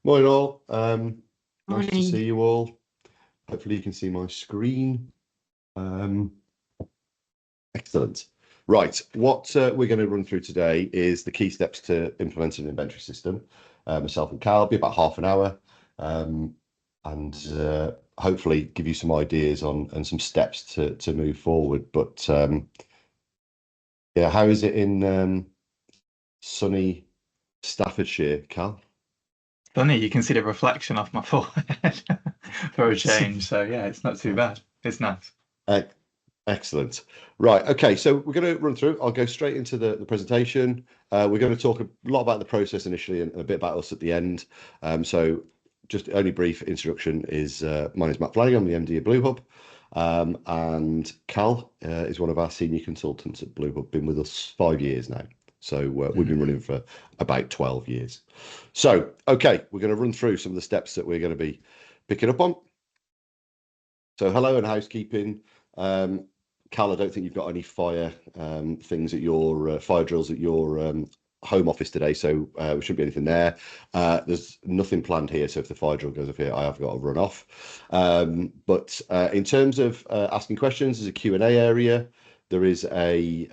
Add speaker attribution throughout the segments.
Speaker 1: Morning all. Nice to
Speaker 2: Morning.
Speaker 1: see you all. Hopefully you can see my screen. Um, Excellent. Right, what we're going to run through today is the key steps to implement an inventory system. Myself and Cal, be about half an hour, and hopefully give you some ideas on and some steps to move forward. But yeah, how is it in sunny Staffordshire, Cal?
Speaker 2: Funny, you can see the reflection off my forehead for a change. So yeah, it's not too bad. It's nice.
Speaker 1: Excellent. Right. Okay. So we're going to run through. I'll go straight into the presentation. We're going to talk a lot about the process initially and a bit about us at the end. So just only brief introduction is my name is Matt Flanagan. I'm the MD of Bluehub. And Cal is one of our senior consultants at Bluehub, been with us 5 years now. So we've been running for about 12 years. So, okay, we're going to run through some of the steps that we're going to be picking up on. So hello and housekeeping. Cal, I don't think you've got any fire things at your fire drills at your home office today, so there shouldn't be anything there. There's nothing planned here, so if the fire drill goes off here, I have got to run off. But in terms of asking questions, there's a Q&A area. There is a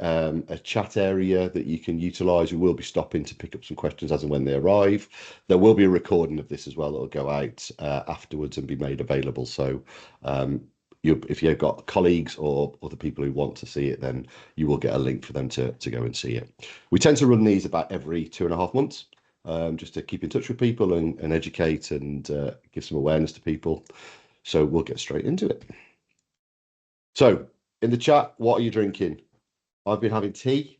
Speaker 1: chat area that you can utilise. We will be stopping to pick up some questions as and when they arrive. There will be a recording of this as well that will go out afterwards and be made available. So if you've got colleagues or other people who want to see it, then you will get a link for them to go and see it. We tend to run these about every 2.5 months, just to keep in touch with people and educate and give some awareness to people. So we'll get straight into it. So in the chat, what are you drinking? I've been having tea.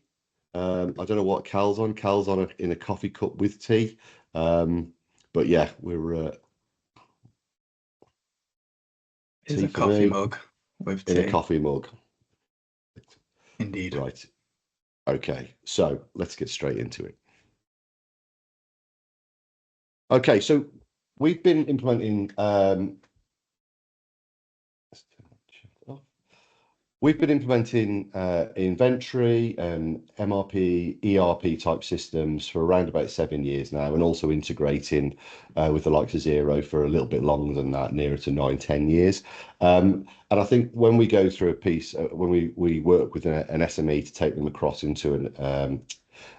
Speaker 1: I don't know what Cal's on. Cal's on in a coffee cup with tea. But yeah, we're
Speaker 2: Is
Speaker 1: tea
Speaker 2: a
Speaker 1: for
Speaker 2: coffee
Speaker 1: me
Speaker 2: mug with
Speaker 1: in a
Speaker 2: tea.
Speaker 1: coffee mug.
Speaker 2: Indeed.
Speaker 1: Right. Okay, so let's get straight into it. Okay, so we've been implementing inventory and MRP, ERP type systems for around about 7 years now, and also integrating with the likes of Zero for a little bit longer than that, nearer to 9, 10 years. And I think when we go through a piece, when we work with an SME to take them across into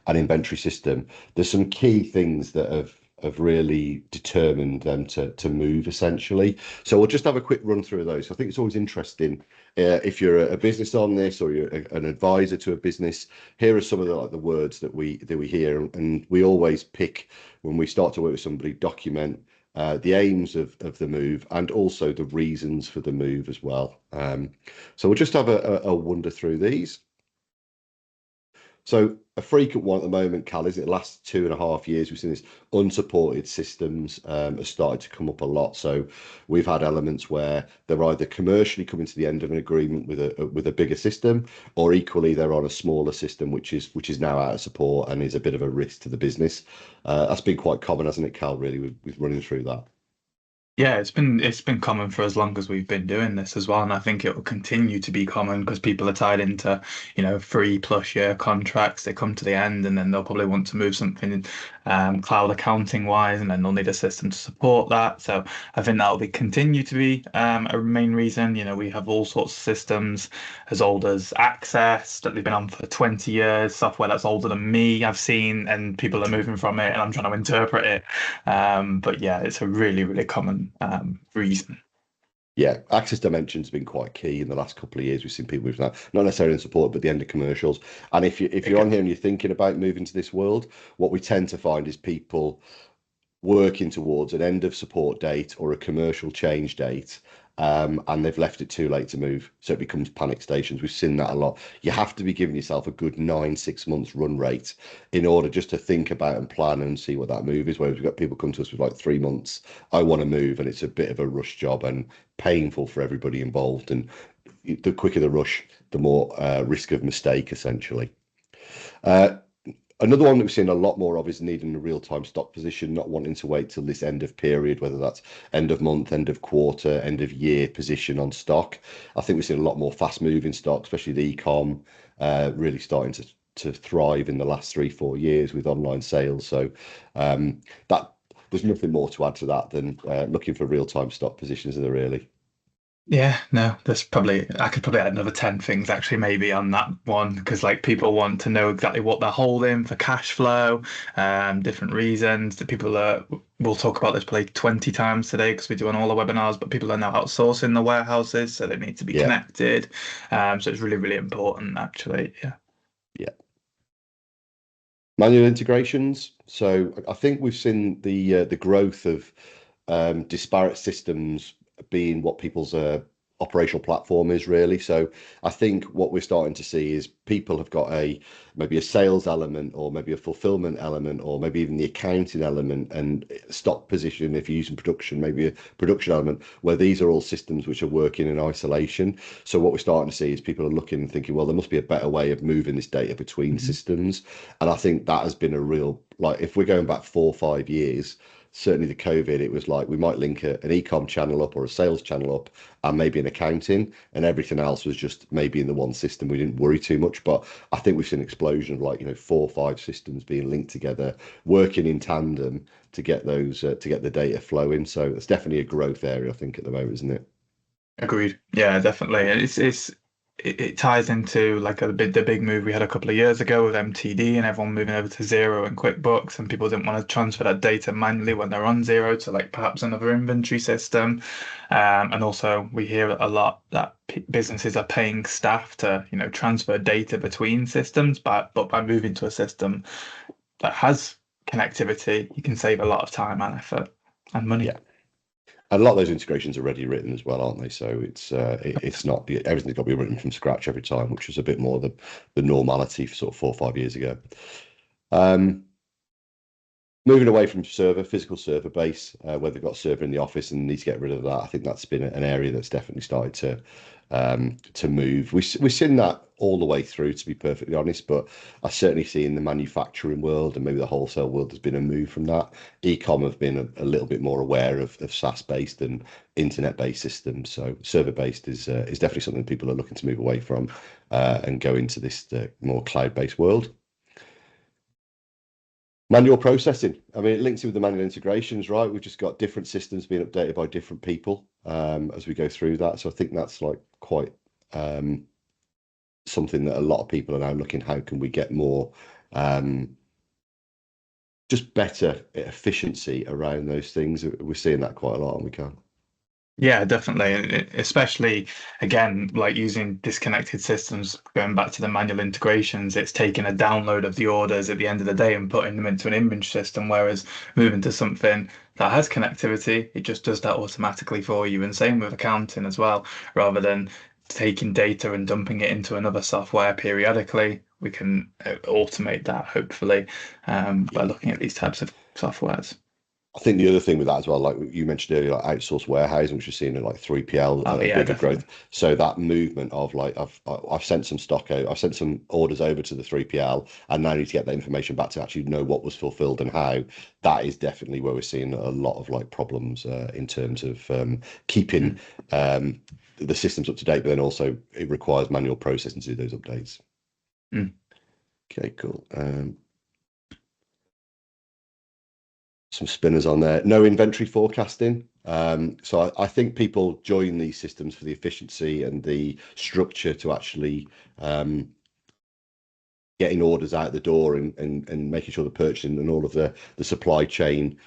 Speaker 1: an inventory system, there's some key things that have really determined them to move essentially. So we'll just have a quick run through of those. I think it's always interesting if you're a business on this or you're an advisor to a business. Here are some of the words that we hear, and we always pick when we start to work with somebody, document the aims of the move and also the reasons for the move as well. So we'll just have a wander through these. So a frequent one at the moment, Cal, is it the last 2.5 years we've seen this unsupported systems has started to come up a lot. So we've had elements where they're either commercially coming to the end of an agreement with a bigger system, or equally they're on a smaller system which is now out of support and is a bit of a risk to the business. That's been quite common, hasn't it, Cal? Really, with running through that.
Speaker 2: Yeah, it's been common for as long as we've been doing this as well, and I think it will continue to be common because people are tied into, 3+ year contracts. They come to the end, and then they'll probably want to move something cloud accounting wise, and then they'll need a system to support that. So I think that'll be continue to be a main reason. We have all sorts of systems as old as Access that they've been on for 20 years, software that's older than me, I've seen, and people are moving from it, and I'm trying to interpret it. But yeah, it's a really, really common reason.
Speaker 1: Yeah, access dimensions have been quite key in the last couple of years. We've seen people move now, not necessarily in support, but the end of commercials. And if you're on
Speaker 2: Okay.
Speaker 1: here and you're thinking about moving to this world, what we tend to find is people working towards an end of support date or a commercial change date, and they've left it too late to move. So it becomes panic stations. We've seen that a lot. You have to be giving yourself a good 9, 6 months run rate in order just to think about and plan and see what that move is. Whereas we've got people come to us with like 3 months, I want to move, and it's a bit of a rush job and painful for everybody involved. And the quicker the rush, the more risk of mistake, essentially. Uh, Another one that we've seen a lot more of is needing a real-time stock position, not wanting to wait till this end of period, whether that's end of month, end of quarter, end of year position on stock. I think we've seen a lot more fast-moving stock, especially the e-com, really starting to thrive in the last 3, 4 years with online sales. So that there's nothing more to add to that than looking for real-time stock positions, in there really.
Speaker 2: Yeah, no, there's probably I could probably add another 10 things actually maybe on that one because like people want to know exactly what they're holding for cash flow, different reasons that people are we'll talk about this probably 20 times today because we do on all the webinars, but people are now outsourcing the warehouses, so they need to be
Speaker 1: Yeah,
Speaker 2: connected. So it's really, really important actually. Yeah.
Speaker 1: yeah. Manual integrations. So I think we've seen the growth of disparate systems being what people's operational platform is really. So I think what we're starting to see is people have got a maybe a sales element or maybe a fulfillment element or maybe even the accounting element and stock position if you're using production, maybe a production element where these are all systems which are working in isolation. So what we're starting to see is people are looking and thinking, well, there must be a better way of moving this data between
Speaker 2: Mhm.
Speaker 1: systems. And I think that has been a real, like if we're going back 4 or 5 years, certainly the COVID, it was like we might link an e-com channel up or a sales channel up and maybe an accounting, and everything else was just maybe in the one system. We didn't worry too much. But I think we've seen an explosion of like, 4 or 5 systems being linked together, working in tandem to get those to get the data flowing. So it's definitely a growth area, I think, at the moment, isn't it?
Speaker 2: Agreed. Yeah, definitely. And it ties into like the big move we had a couple of years ago with MTD and everyone moving over to Zero and QuickBooks, and people didn't want to transfer that data manually when they're on Zero to like perhaps another inventory system. And also we hear a lot that businesses are paying staff to, transfer data between systems, but by moving to a system that has connectivity, you can save a lot of time and effort and money.
Speaker 1: Yeah. And a lot of those integrations are already written as well, aren't they? So it's not everything's got to be written from scratch every time, which was a bit more the normality for sort of 4 or 5 years ago. Um, Moving away from physical server base, where they've got a server in the office and need to get rid of that. I think that's been an area that's definitely started to move. We've seen that all the way through, to be perfectly honest. But I certainly see in the manufacturing world and maybe the wholesale world, there's been a move from that. E-com have been a little bit more aware of SaaS-based and internet-based systems. So server-based is definitely something people are looking to move away from and go into this more cloud-based world. Manual processing. I mean, it links in with the manual integrations, right? We've just got different systems being updated by different people as we go through that. So I think that's like quite something that a lot of people are now looking, how can we get more just better efficiency around those things? We're seeing that quite a lot, and we can.
Speaker 2: Yeah, definitely. Especially again, like using disconnected systems, going back to the manual integrations, it's taking a download of the orders at the end of the day and putting them into an inventory system. Whereas moving to something that has connectivity, it just does that automatically for you. And same with accounting as well, rather than taking data and dumping it into another software periodically, we can automate that hopefully by
Speaker 1: Yeah.
Speaker 2: looking at these types of softwares.
Speaker 1: I think the other thing with that as well, like you mentioned earlier, like outsourced warehousing, which we're seeing in like 3PL,
Speaker 2: Oh
Speaker 1: a
Speaker 2: yeah,
Speaker 1: bigger growth.
Speaker 2: definitely.
Speaker 1: So that movement of like I've sent some stock out, I've sent some orders over to the 3PL, and now I need to get that information back to actually know what was fulfilled and how. That is definitely where we're seeing a lot of like problems in terms of keeping
Speaker 2: Mm.
Speaker 1: the systems up to date, but then also it requires manual processing to do those updates.
Speaker 2: Mm.
Speaker 1: Okay, cool. Some spinners on there. No inventory forecasting. So I think people join these systems for the efficiency and the structure to actually getting orders out the door and making sure the purchasing and all of the supply chain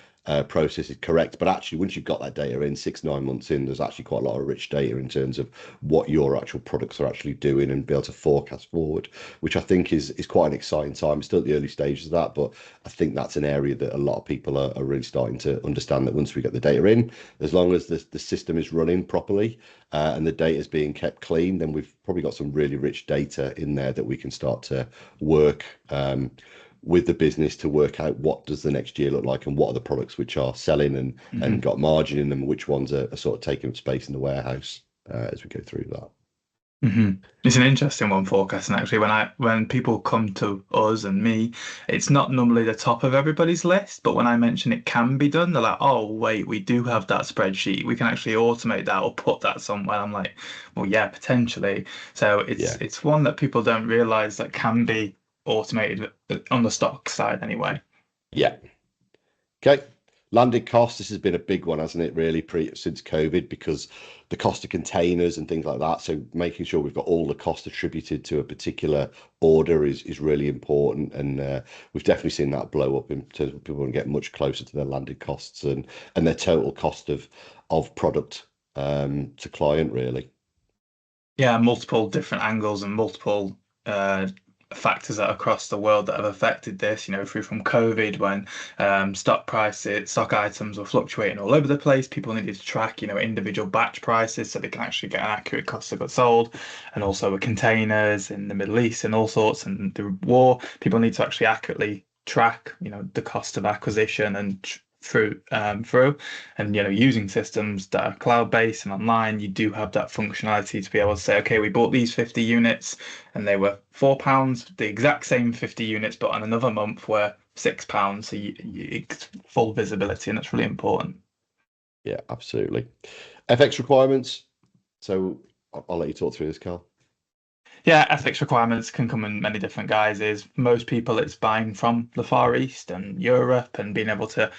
Speaker 1: process is correct. But actually, once you've got that data in 6 9 months in, there's actually quite a lot of rich data in terms of what your actual products are actually doing and be able to forecast forward, which I think is quite an exciting time. Still at the early stages of that, but I think that's an area that a lot of people are really starting to understand that once we get the data in, as long as the system is running properly and the data is being kept clean, then we've probably got some really rich data in there that we can start to work with the business to work out what does the next year look like and what are the products which are selling and
Speaker 2: Mhm.
Speaker 1: got margin in them, which ones are sort of taking up space in the warehouse as we go through that.
Speaker 2: It's an interesting one forecasting actually. When people come to us and me, it's not normally the top of everybody's list, but when I mention it can be done, they're like, "Oh, wait, we do have that spreadsheet. We can actually automate that or put that somewhere." I'm like, "Well, yeah, potentially." So it's
Speaker 1: Yeah,
Speaker 2: it's one that people don't realize that can be automated on the stock side anyway.
Speaker 1: yeah. Okay. Landed costs, this has been a big one, hasn't it, really, since COVID, because the cost of containers and things like that. So making sure we've got all the cost attributed to a particular order is really important. And we've definitely seen that blow up in terms of people want to get much closer to their landed costs and their total cost of product to client, really.
Speaker 2: Yeah, multiple different angles and multiple factors that across the world that have affected this, through from COVID when stock items were fluctuating all over the place. People needed to track, individual batch prices so they can actually get an accurate cost of goods sold. And also with containers in the Middle East and all sorts and the war, people need to actually accurately track, the cost of acquisition and through and using systems that are cloud-based and online, you do have that functionality to be able to say, okay, we bought these 50 units and they were £4, the exact same 50 units but on another month were £6, so it's full visibility, and that's really important.
Speaker 1: Yeah, absolutely. FX requirements. So I'll let you talk through this, Carl.
Speaker 2: Yeah, ethics requirements can come in many different guises. Most people, it's buying from the Far East and Europe and being able to,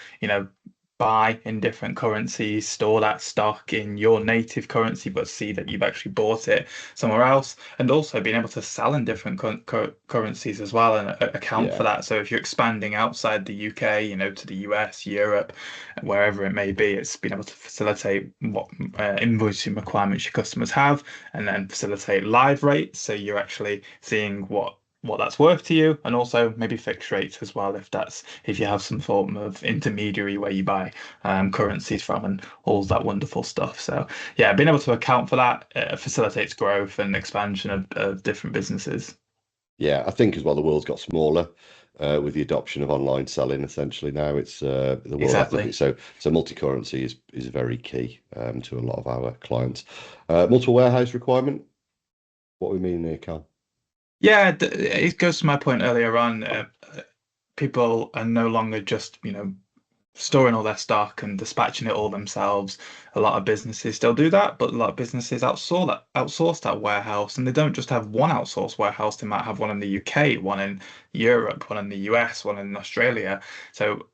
Speaker 2: buy in different currencies, store that stock in your native currency, but see that you've actually bought it somewhere else, and also being able to sell in different currencies as well and account for
Speaker 1: Yeah,
Speaker 2: that. So if you're expanding outside the UK, to the US, Europe, wherever it may be, it's being able to facilitate what invoicing requirements your customers have and then facilitate live rates. So you're actually seeing what that's worth to you, and also maybe fixed rates as well if you have some form of intermediary where you buy currencies from and all that wonderful stuff. So yeah, being able to account for that facilitates growth and expansion of different businesses.
Speaker 1: yeah. I think as well the world's got smaller with the adoption of online selling. Essentially now it's the world. I think
Speaker 2: Exactly.
Speaker 1: it's so multi-currency is very key to a lot of our clients. Multiple warehouse requirement. What we mean there, Carl?
Speaker 2: Yeah, it goes to my point earlier on. People are no longer just, storing all their stock and dispatching it all themselves. A lot of businesses still do that, but a lot of businesses outsource that warehouse, and they don't just have one outsourced warehouse. They might have one in the UK, one in Europe, one in the US, one in Australia. So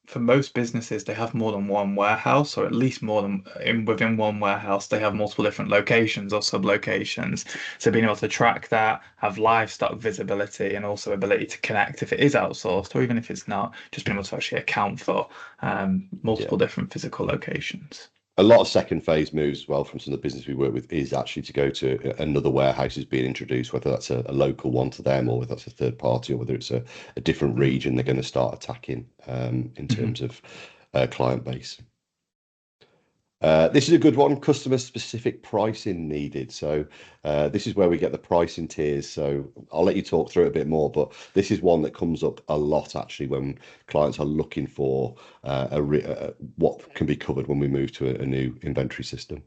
Speaker 2: for most businesses, they have more than one warehouse, or at least more than within one warehouse, they have multiple different locations or sub-locations. So being able to track that, have livestock visibility, and also ability to connect if it is outsourced, or even if it's not, just being able to actually account for
Speaker 1: Yeah.
Speaker 2: multiple different physical locations.
Speaker 1: A lot of second phase moves as well from some of the business we work with is actually to go to another warehouse is being introduced, whether that's a local one to them or whether that's a third party or whether it's a different region they're going to start attacking in
Speaker 2: Mhm.
Speaker 1: terms of client base. This is a good one, customer specific pricing needed. So this is where we get the pricing tiers. So I'll let you talk through it a bit more, but this is one that comes up a lot actually when clients are looking for what can be covered when we move to a new inventory system.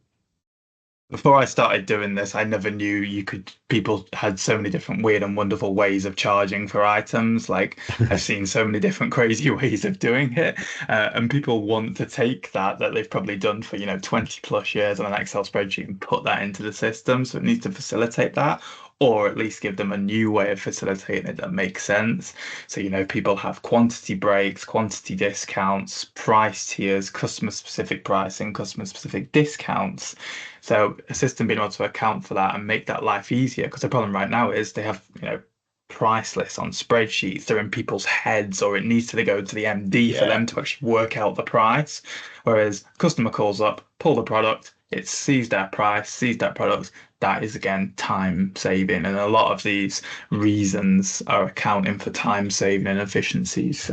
Speaker 2: Before I started doing this, I never knew people had so many different weird and wonderful ways of charging for items. Like I've seen so many different crazy ways of doing it. And people want to take that they've probably done for, 20 plus years on an Excel spreadsheet and put that into the system. So it needs to facilitate that, or at least give them a new way of facilitating it that makes sense. So, people have quantity breaks, quantity discounts, price tiers, customer specific pricing, customer specific discounts. So a system being able to account for that and make that life easier, because the problem right now is they have, price lists on spreadsheets. They're in people's heads, or it needs to go to the MD for
Speaker 1: Yeah,
Speaker 2: them to actually work out the price. Whereas customer calls up, pull the product, it sees their price, sees that product. That is again time saving, and a lot of these reasons are accounting for time saving and efficiencies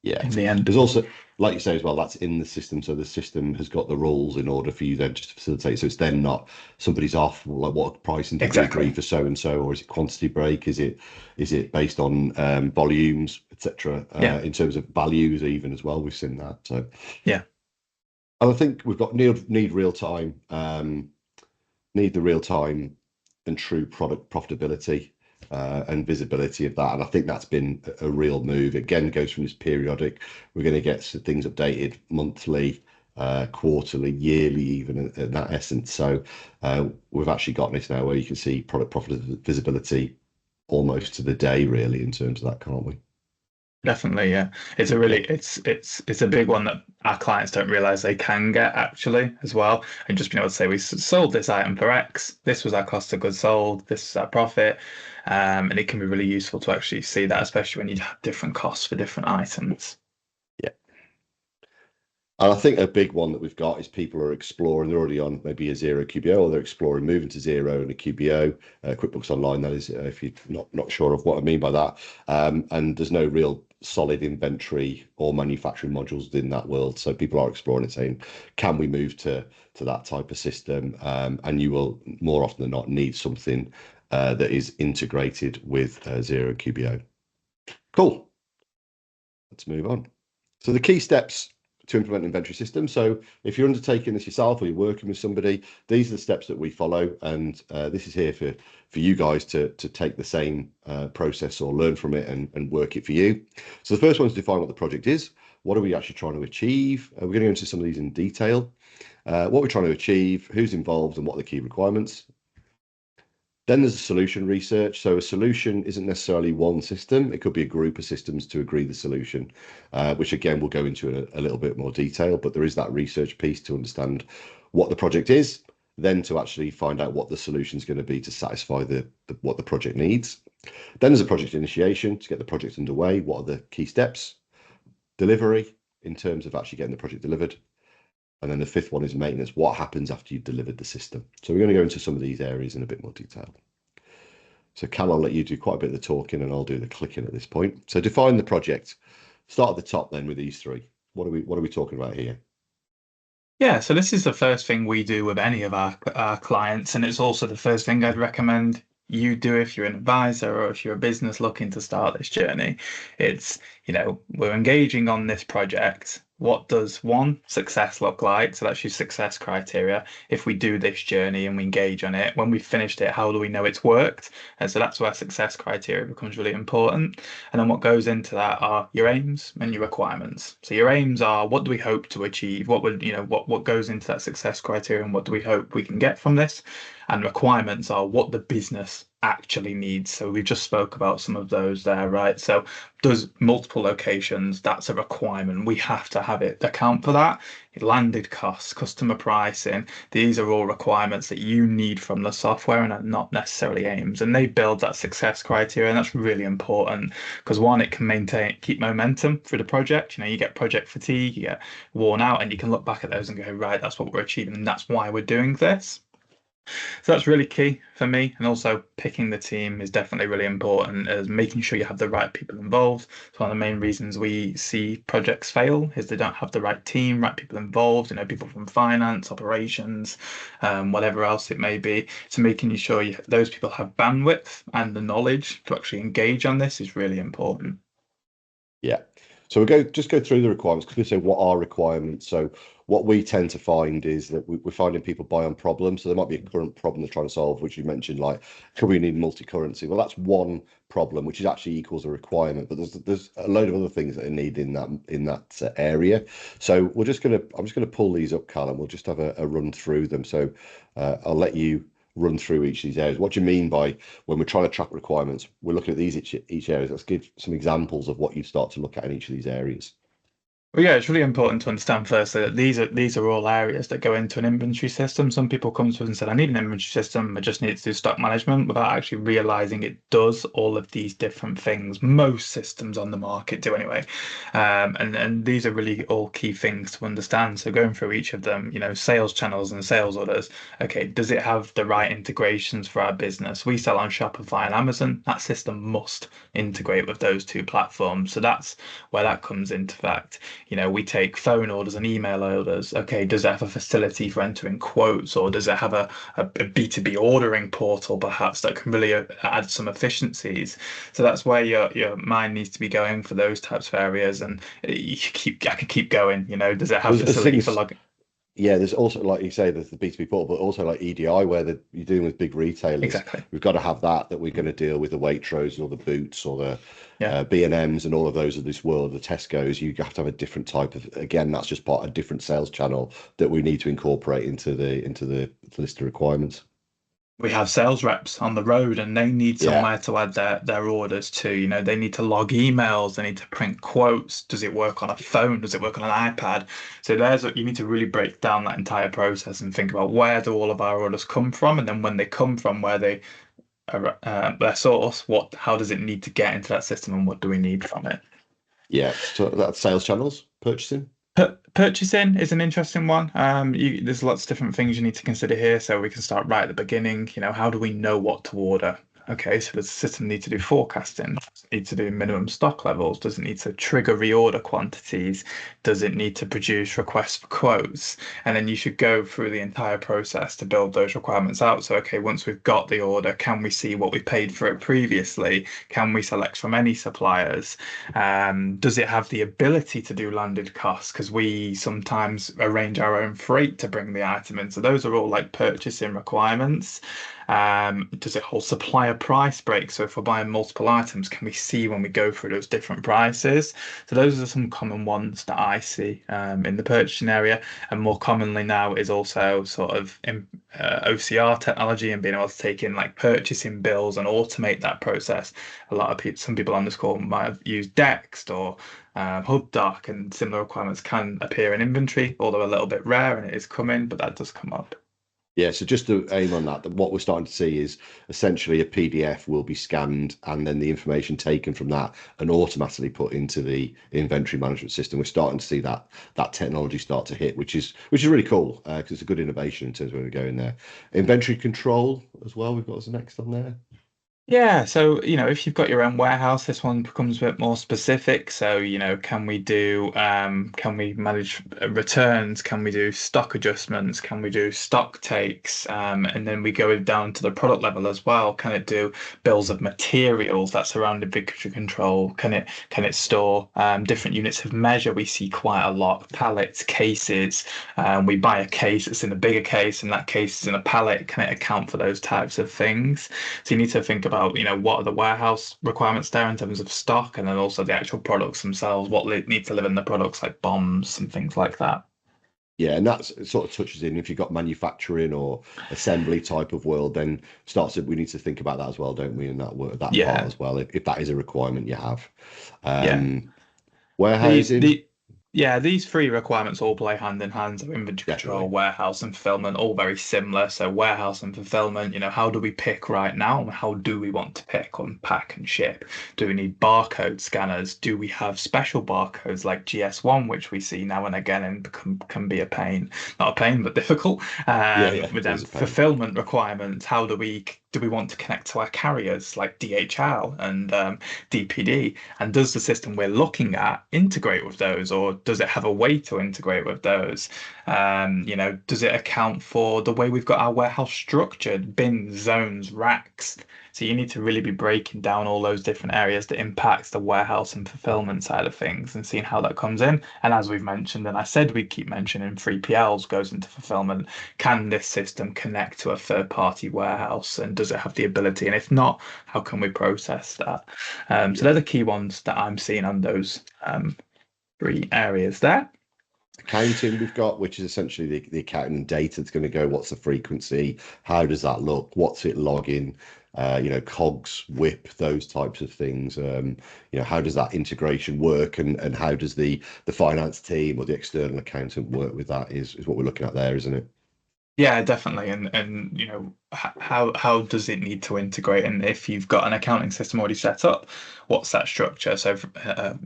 Speaker 1: yeah.
Speaker 2: in the end.
Speaker 1: There's also, like you say as well, that's in the system. So the system has got the rules in order for you then just to facilitate. So it's then not somebody's off. Like what pricing did we agree
Speaker 2: Exactly.
Speaker 1: for so and so, or is it quantity break? Is it based on volumes, etc.
Speaker 2: Yeah.
Speaker 1: In terms of values, even as well, we've seen that. So
Speaker 2: Yeah.
Speaker 1: and I think we've got need real time, need the real time and true product profitability and visibility of that. And I think that's been a real move. Again, goes from this periodic. We're going to get things updated monthly, quarterly, yearly, even in that essence. So we've actually got this now where you can see product profit visibility almost to the day, really, in terms of that, can't we?
Speaker 2: Definitely, yeah. It's a
Speaker 1: Yeah.
Speaker 2: really it's a big one that our clients don't realize they can get actually as well. And just being able to say we sold this item for X, this was our cost of goods sold, this is our profit. And it can be really useful to actually see that, especially when you have different costs for different items.
Speaker 1: Yeah. And I think a big one that we've got is people are exploring, they're already on maybe a zero QBO, or they're exploring moving to zero and a QBO, QuickBooks Online, that is, if you're not sure of what I mean by that. And there's no real solid inventory or manufacturing modules in that world. So people are exploring it, saying, can we move to that type of system? And you will more often than not need something that is integrated with zero QBO. Cool. Let's move on. So the key steps to implement an inventory system. So if you're undertaking this yourself or you're working with somebody, these are the steps that we follow, and this is here for you guys to take the same process or learn from it and work it for you. So the first one is define what the project is. What are we actually trying to achieve? We're going to go into some of these in detail. What we're trying to achieve, who's involved, and what are the key requirements. Then there's a solution research. So a solution isn't necessarily one system. It could be a group of systems to agree the solution, which again, we'll go into in a little bit more detail, but there is that research piece to understand what the project is, then to actually find out what the solution is going to be to satisfy what the project needs. Then there's a project initiation to get the project underway. What are the key steps? Delivery in terms of actually getting the project delivered. And then the fifth one is maintenance. What happens after you've delivered the system? So we're going to go into some of these areas in a bit more detail. So Cal, I'll let you do quite a bit of the talking and I'll do the clicking at this point. So define the project. Start at the top then with these three. What are we talking about here?
Speaker 2: Yeah, so this is the first thing we do with any of our clients, and it's also the first thing I'd recommend you do if you're an advisor or if you're a business looking to start this journey. It's, we're engaging on this project. What does one success look like? So that's your success criteria. If we do this journey and we engage on it, when we've finished it, how do we know it's worked? And so that's where success criteria becomes really important. And then what goes into that are your aims and your requirements. So your aims are what do we hope to achieve? What would, what goes into that success criteria and what do we hope we can get from this? And requirements are what the business actually needs. So we just spoke about some of those there, right? So does multiple locations, that's a requirement. We have to have it account for that. Landed costs, customer pricing, these are all requirements that you need from the software and are not necessarily aims. And they build that success criteria, and that's really important because one, it can keep momentum through the project. You get project fatigue, you get worn out, and you can look back at those and go, right, that's what we're achieving, and that's why we're doing this. So that's really key for me. And also picking the team is definitely really important as making sure you have the right people involved. So one of the main reasons we see projects fail is they don't have the right team, right people involved, people from finance, operations, whatever else it may be. So making sure those people have bandwidth and the knowledge to actually engage on this is really important.
Speaker 1: Yeah. So we'll go through the requirements because we say what are requirements. So what we tend to find is that we're finding people buy on problems. So there might be a current problem they're trying to solve, which you mentioned, like, could we need multi-currency? Well, that's one problem, which is actually equals a requirement, but there's a load of other things that are needed in that area. So I'm just gonna pull these up, Callum. We'll just have a run through them. So I'll let you run through each of these areas. What do you mean by when we're trying to track requirements? We're looking at these each area. Let's give some examples of what you start to look at in each of these areas.
Speaker 2: Well, yeah, it's really important to understand firstly that these are all areas that go into an inventory system. Some people come to us and said, "I need an inventory system. I just need to do stock management," without actually realizing it does all of these different things. Most systems on the market do anyway, and these are really all key things to understand. So going through each of them, sales channels and sales orders. Okay, does it have the right integrations for our business? We sell on Shopify and Amazon. That system must integrate with those two platforms. So that's where that comes into fact. We take phone orders and email orders. Okay, does it have a facility for entering quotes, or does it have a B2B ordering portal perhaps that can really add some efficiencies? So that's where your mind needs to be going for those types of areas. And I could keep going. Does it have
Speaker 1: There's
Speaker 2: facility for
Speaker 1: things,
Speaker 2: log?
Speaker 1: yeah, there's also, like you say, there's the B2B portal, but also like EDI, where you're dealing with big retailers.
Speaker 2: Exactly.
Speaker 1: We've got to have that we're going to deal with the Waitrose or the Boots or the
Speaker 2: Yeah.
Speaker 1: B&Ms and all of those of this world, the Tesco's. You have to have a different type of, again, that's just part of a different sales channel that we need to incorporate into the list of requirements.
Speaker 2: We have sales reps on the road and they need
Speaker 1: Yeah.
Speaker 2: somewhere to add their orders to. They need to log emails, they need to print quotes. Does it work on a phone? Does it work on an iPad? So you need to really break down that entire process and think about where do all of our orders come from, and then when they come from, where they are, their source, how does it need to get into that system, and what do we need from it?
Speaker 1: Yeah. So that's sales channels, purchasing.
Speaker 2: Purchasing is an interesting one. There's lots of different things you need to consider here. So we can start right at the beginning. How do we know what to order? Okay, so does the system need to do forecasting? Does it need to do minimum stock levels? Does it need to trigger reorder quantities? Does it need to produce requests for quotes? And then you should go through the entire process to build those requirements out. So, okay, once we've got the order, can we see what we paid for it previously? Can we select from any suppliers? Does it have the ability to do landed costs? Because we sometimes arrange our own freight to bring the item in. So those are all like purchasing requirements. Does it hold supplier price breaks? So if we're buying multiple items, can we see when we go through those different prices? So those are some common ones that I see in the purchasing area. And more commonly now is also sort of OCR technology and being able to take in like purchasing bills and automate that process. A lot of people, some people on this call might have used Dext or HubDoc, and similar requirements can appear in inventory, although a little bit rare and it is coming, but that does come up.
Speaker 1: Yeah, so just to aim on that, what we're starting to see is essentially a PDF will be scanned and then the information taken from that and automatically put into the inventory management system. We're starting to see that technology start to hit, which is really cool because it's a good innovation in terms of where we go in there. Inventory control as well, we've got as the next on there.
Speaker 2: Yeah, so if you've got your own warehouse, this one becomes a bit more specific. So, can we manage returns? Can we do stock adjustments? Can we do stock takes? And then we go down to the product level as well. Can it do bills of materials that surround inventory control? Can it store different units of measure? We see quite a lot, pallets, cases. We buy a case, it's in a bigger case, and that case is in a pallet. Can it account for those types of things? So you need to think about, what are the warehouse requirements there in terms of stock, and then also the actual products themselves, what need to live in the products like bombs and things like that.
Speaker 1: Yeah, and that's it sort of touches in if you've got manufacturing or assembly type of world, then we need to think about that as well, don't we? In that work, that part
Speaker 2: Yeah,
Speaker 1: as well, if that is a requirement you have.
Speaker 2: yeah.
Speaker 1: Um,
Speaker 2: These
Speaker 1: warehousing,
Speaker 2: the Yeah, these three requirements all play hand in hand. So inventory control,
Speaker 1: definitely.
Speaker 2: warehouse, and fulfillment, all very similar. So warehouse and fulfillment, how do we pick right now? And how do we want to pick, unpack, and ship? Do we need barcode scanners? Do we have special barcodes like GS1, which we see now and again and can be a pain? Not a pain, but difficult.
Speaker 1: Yeah, yeah,
Speaker 2: With
Speaker 1: it is
Speaker 2: them
Speaker 1: a pain.
Speaker 2: fulfillment requirements, how do we want to connect to our carriers like DHL and DPD? And does the system we're looking at integrate with those, or does it have a way to integrate with those? Does it account for the way we've got our warehouse structured, bins, zones, racks? So you need to really be breaking down all those different areas that impacts the warehouse and fulfillment side of things and seeing how that comes in. And as we've mentioned, and I said we'd keep mentioning 3PLs goes into fulfillment. Can this system connect to a third party warehouse? And does it have the ability? And if not, how can we process that? So
Speaker 1: Yeah.
Speaker 2: they're the key ones that I'm seeing on those three areas there.
Speaker 1: Accounting we've got, which is essentially the accounting data that's going to go, what's the frequency, how does that look, what's it logging, cogs, whip, those types of things. How does that integration work, and how does the finance team or the external accountant work with that is what we're looking at there, isn't it?
Speaker 2: Yeah, definitely. And how does it need to integrate? And if you've got an accounting system already set up, what's that structure? So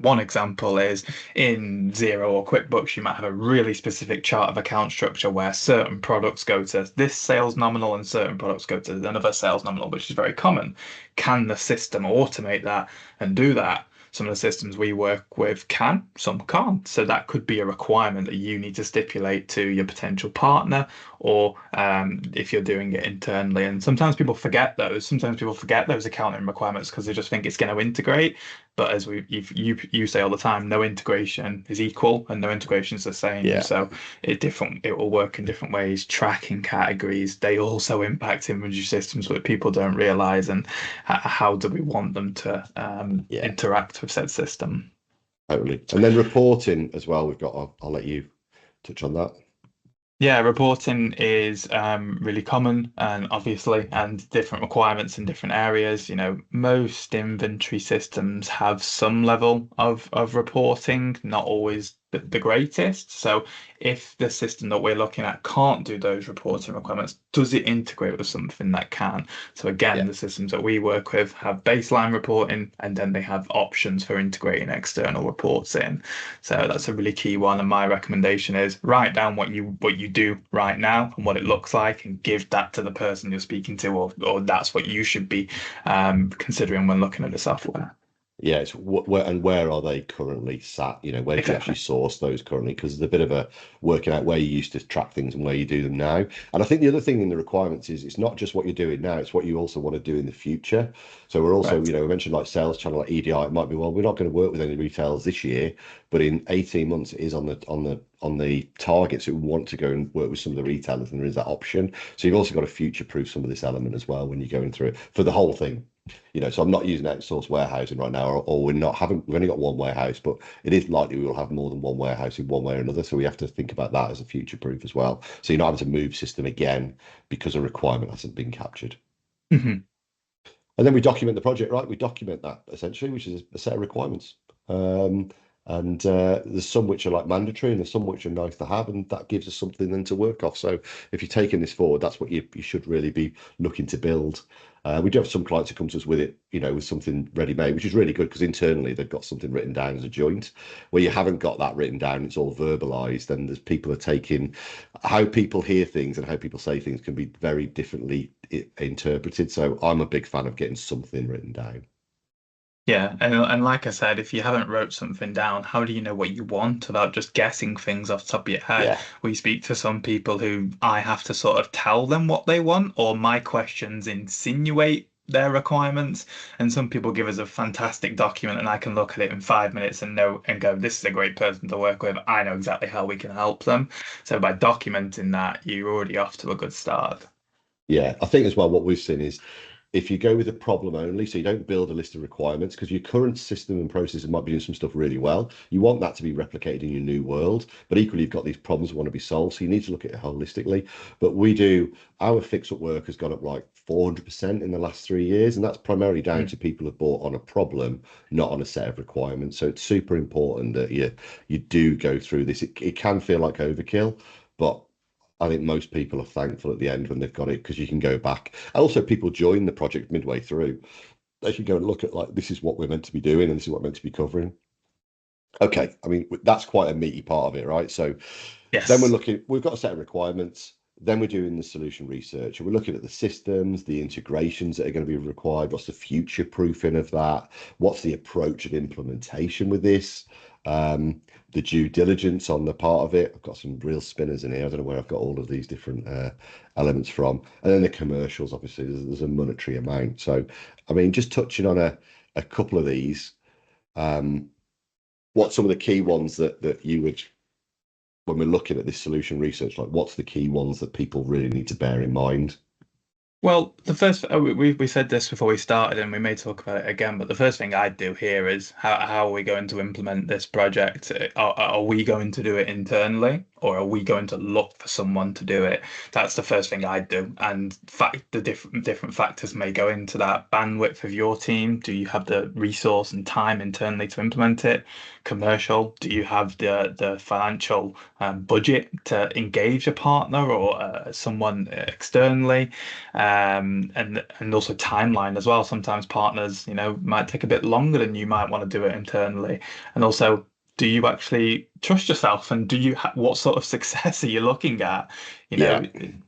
Speaker 2: one example is in Zero or QuickBooks, you might have a really specific chart of account structure where certain products go to this sales nominal and certain products go to another sales nominal, which is very common. Can the system automate that and do that? Some of the systems we work with can, some can't. So that could be a requirement that you need to stipulate to your potential partner, or if you're doing it internally. And sometimes people forget those. Sometimes people forget those accounting requirements because they just think it's going to integrate. But as you say all the time, no integration is equal and no integration is the same.
Speaker 1: Yeah,
Speaker 2: So it will work in different ways. Tracking categories, they also impact inventory systems, but people don't realize. And how do we want them to
Speaker 1: yeah,
Speaker 2: interact with said system?
Speaker 1: totally. And then reporting as well. We've got. I'll let you touch on that.
Speaker 2: Yeah, reporting is really common and obviously, and different requirements in different areas. Most inventory systems have some level of reporting, not always the greatest. So if the system that we're looking at can't do those reporting requirements, does it integrate with something that can? So again,
Speaker 1: Yeah.
Speaker 2: the systems that we work with have baseline reporting and then they have options for integrating external reports in. So that's a really key one. And my recommendation is write down what you do right now and what it looks like, and give that to the person you're speaking to, or that's what you should be considering when looking at the software.
Speaker 1: Yeah, it's where are they currently sat? Where do you actually
Speaker 2: Exactly.
Speaker 1: source those currently? Because there's a bit of a working out where you used to track things and where you do them now. And I think the other thing in the requirements is it's not just what you're doing now, it's what you also want to do in the future. So we're also,
Speaker 2: Right.
Speaker 1: we mentioned like sales channel, like EDI, it might be, well, we're not going to work with any retailers this year, but in 18 months it is on the target. So we want to go and work with some of the retailers, and there is that option. So you've also got to future proof some of this element as well when you're going through it for the whole thing. So I'm not using outsourced warehousing right now, or we've only got one warehouse, but it is likely we will have more than one warehouse in one way or another. So we have to think about that as a future proof as well. So you're not having to move system again because a requirement hasn't been captured.
Speaker 2: Mhm.
Speaker 1: And then we document the project, right? We document that essentially, which is a set of requirements. Um, and there's some which are like mandatory, and there's some which are nice to have, and that gives us something then to work off. So if you're taking this forward, that's what you should really be looking to build. We do have some clients who come to us with it, with something ready made, which is really good because internally they've got something written down as a joint. Where you haven't got that written down, it's all verbalized, and there's people are taking how people hear things and how people say things can be very differently interpreted. So I'm a big fan of getting something written down.
Speaker 2: Yeah, and like I said, if you haven't wrote something down, how do you know what you want without just guessing things off the top of your head?
Speaker 1: Yeah,
Speaker 2: We speak to some people who I have to sort of tell them what they want, or my questions insinuate their requirements. And some people give us a fantastic document, and I can look at it in 5 minutes and know and go, this is a great person to work with. I know exactly how we can help them. So by documenting that, you're already off to a good start.
Speaker 1: yeah. I think as well, what we've seen is if you go with a problem only, so you don't build a list of requirements, because your current system and processes might be doing some stuff really well. You want that to be replicated in your new world, but equally you've got these problems that want to be solved. So you need to look at it holistically. But our fix up work has gone up like 400% in the last 3 years, and that's primarily down
Speaker 2: Mm.
Speaker 1: to people who bought on a problem, not on a set of requirements. So it's super important that you do go through this. It can feel like overkill, but I think most people are thankful at the end when they've got it because you can go back. Also, people join the project midway through. They can go and look at like this is what we're meant to be doing and this is what we're meant to be covering. Okay, I mean that's quite a meaty part of it, right? So then
Speaker 2: Yes.
Speaker 1: we've got a set of requirements. Then we're doing the solution research and we're looking at the systems, the integrations that are going to be required. What's the future proofing of that? What's the approach and implementation with this? Um, the due diligence on the part of it. I've got some real spinners in here. I don't know where I've got all of these different elements from. And then the commercials, obviously, there's a monetary amount. So, I mean, just touching on a couple of these, um, what some of the key ones that you would when we're looking at this solution research, like what's the key ones that people really need to bear in mind?
Speaker 2: Well, the first we said this before we started, and we may talk about it again. But the first thing I'd do here is how are we going to implement this project? Are we going to do it internally, or are we going to look for someone to do it? That's the first thing I'd do. And fact, the different factors may go into that. Bandwidth of your team. Do you have the resource and time internally to implement it? Commercial. Do you have the financial budget to engage a partner or someone externally? And also timeline as well. Sometimes partners, might take a bit longer than you might want to do it internally. And also, do you actually trust yourself? And what sort of success are you looking at?
Speaker 1: Yeah,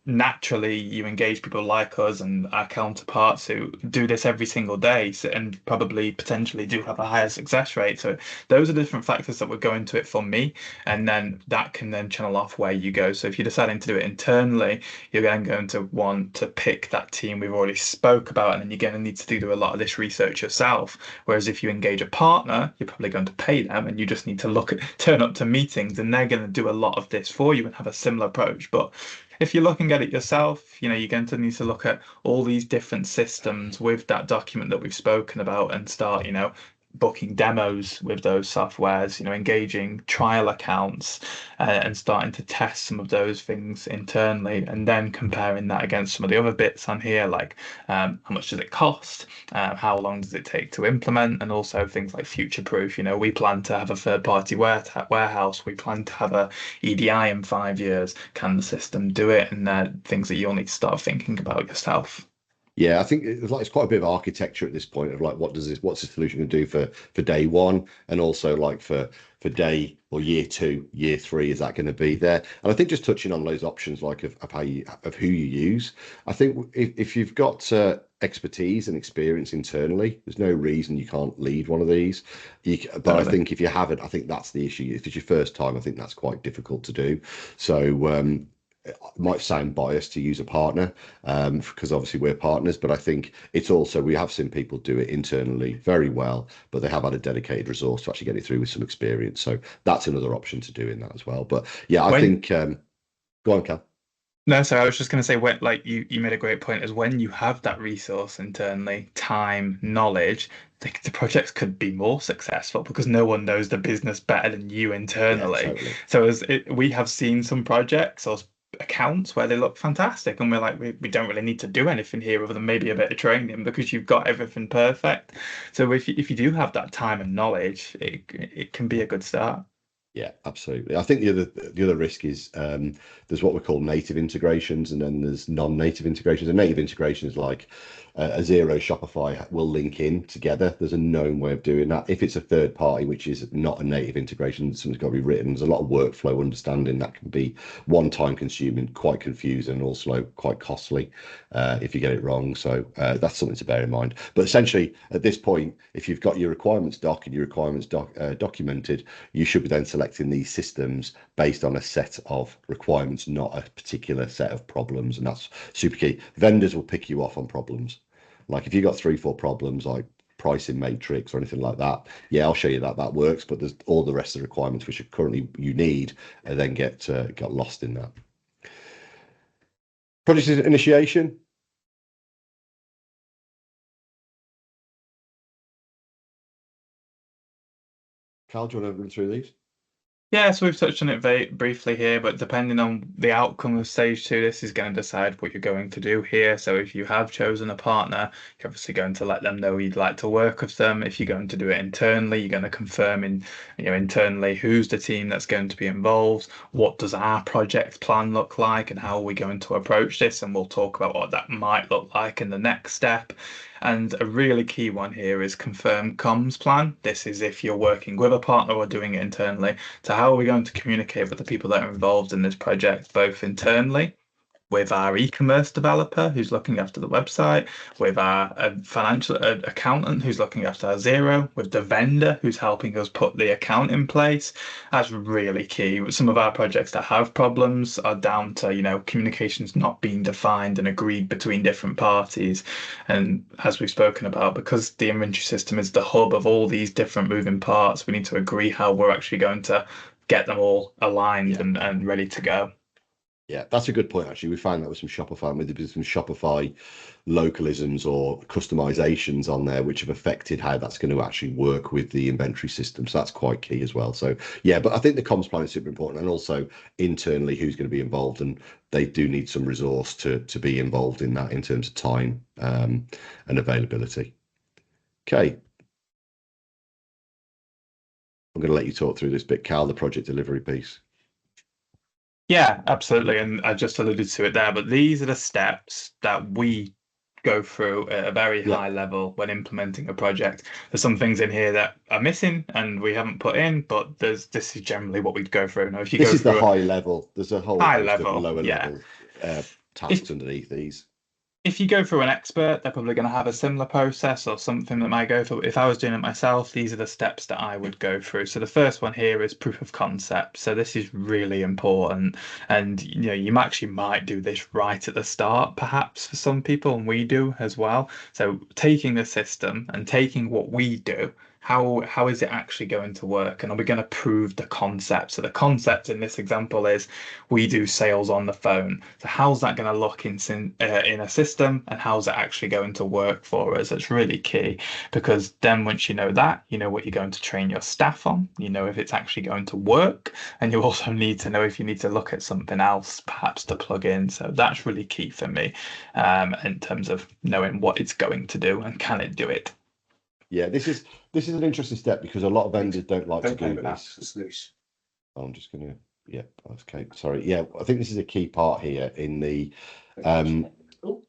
Speaker 2: Naturally, you engage people like us and our counterparts who do this every single day, and probably potentially do have a higher success rate. So those are different factors that would go into it for me, and then that can then channel off where you go. So if you're deciding to do it internally, you're then going to want to pick that team we've already spoke about, and then you're going to need to do a lot of this research yourself. Whereas if you engage a partner, you're probably going to pay them, and you just need to turn up to meetings, and they're going to do a lot of this for you and have a similar approach. But if you're looking at it yourself, you're going to need to look at all these different systems with that document that we've spoken about and start, booking demos with those softwares, engaging trial accounts, and starting to test some of those things internally, and then comparing that against some of the other bits on here, like how much does it cost, how long does it take to implement, and also things like future proof. We plan to have a third party warehouse, we plan to have a EDI in 5 years. Can the system do it? And things that you'll need to start thinking about yourself.
Speaker 1: Yeah, I think it's quite a bit of architecture at this point of like what's the solution going to do for day one, and also like for day or year two, year three, is that going to be there? And I think just touching on those options like of how you of who you use, I think if you've got expertise and experience internally, there's no reason you can't lead one of these. But I
Speaker 2: Totally.
Speaker 1: think if you haven't, I think that's the issue. If it's your first time, I think that's quite difficult to do. So it might sound biased to use a partner, because obviously we're partners, but I think it's also, we have seen people do it internally very well, but they have had a dedicated resource to actually get it through with some experience. So that's another option to do in that as well. But yeah, I
Speaker 2: When
Speaker 1: think go on, Cal.
Speaker 2: No, so I was just going to say, when, like you made a great point, is when you have that resource internally, time, knowledge, the projects could be more successful because no one knows the business better than you
Speaker 1: Yeah,
Speaker 2: internally.
Speaker 1: totally.
Speaker 2: So we have seen some projects or accounts where they look fantastic, and we're like, we don't really need to do anything here other than maybe a bit of training because you've got everything perfect. So if you do have that time and knowledge, it can be a good start.
Speaker 1: Yeah, absolutely. I think the other risk is there's what we call native integrations, and then there's non-native integrations. A native integration is like a zero Shopify will link in together. There's a known way of doing that. If it's a third party, which is not a native integration, something's got to be written. There's a lot of workflow understanding that can be one-time consuming, quite confusing, and also quite costly if you get it wrong. So that's something to bear in mind. But essentially, at this point, if you've got your requirements doc and your requirements documented, you should be then selecting these systems based on a set of requirements, not a particular set of problems. And that's super key. Vendors will pick you off on problems. Like if you got three, four problems like pricing matrix or anything like that, yeah, I'll show you that that works. But there's all the rest of the requirements which are currently you need, and then get lost in that. Project initiation. Cal, do you want to run through these?
Speaker 2: Yeah, so we've touched on it very briefly here, but depending on the outcome of stage two, this is going to decide what you're going to do here. So if you have chosen a partner, you're obviously going to let them know you'd like to work with them. If you're going to do it internally, you're going to confirm internally who's the team that's going to be involved, what does our project plan look like, and how are we going to approach this? And we'll talk about what that might look like in the next step. And a really key one here is confirm comms plan. This is if you're working with a partner or doing it internally. So how are we going to communicate with the people that are involved in this project, both internally with our e-commerce developer who's looking after the website, with our financial accountant who's looking after our zero, with the vendor who's helping us put the account in place. That's really key. Some of our projects that have problems are down to, communications not being defined and agreed between different parties. And as we've spoken about, because the inventory system is the hub of all these different moving parts, we need to agree how we're actually going to get them all aligned
Speaker 1: Yeah.
Speaker 2: and ready to go.
Speaker 1: Yeah, that's a good point. Actually, we found that with some Shopify, with some Shopify localisms or customizations on there, which have affected how that's going to actually work with the inventory system. So that's quite key as well. So yeah, but I think the comms plan is super important, and also internally who's going to be involved, and they do need some resource to be involved in that in terms of time and availability. Okay, I'm going to let you talk through this bit, Cal, the project delivery piece.
Speaker 2: Yeah, absolutely. And I just alluded to it there, but these are the steps that we go through at a very
Speaker 1: Yeah,
Speaker 2: high level when implementing a project. There's some things in here that are missing and we haven't put in, but this is generally what we'd go through. Now, if you
Speaker 1: this
Speaker 2: go
Speaker 1: is the
Speaker 2: through a
Speaker 1: high level. There's a whole
Speaker 2: high
Speaker 1: host of
Speaker 2: level,
Speaker 1: lower
Speaker 2: yeah.
Speaker 1: level
Speaker 2: If
Speaker 1: tasks underneath these.
Speaker 2: if you go through an expert, they're probably going to have a similar process or something that might go through. If I was doing it myself, these are the steps that I would go through. So the first one here is proof of concept. So this is really important. And you actually might do this right at the start, perhaps for some people, and we do as well. So taking the system and taking what we do how is it actually going to work? And are we going to prove the concept? So the concept in this example is we do sales on the phone. So how's that going to look in a system, and how's it actually going to work for us? It's really key, because then once you know that, you know what you're going to train your staff on, you know if it's actually going to work, and you also need to know if you need to look at something else perhaps to plug in. So that's really key for me, in terms of knowing what it's going to do and can it do it.
Speaker 1: Yeah, this is an interesting step because a lot of vendors don't like to do this.
Speaker 3: It's loose.
Speaker 1: I'm just gonna, yeah, okay, sorry. Yeah, I think this is a key part here in the
Speaker 3: Oh,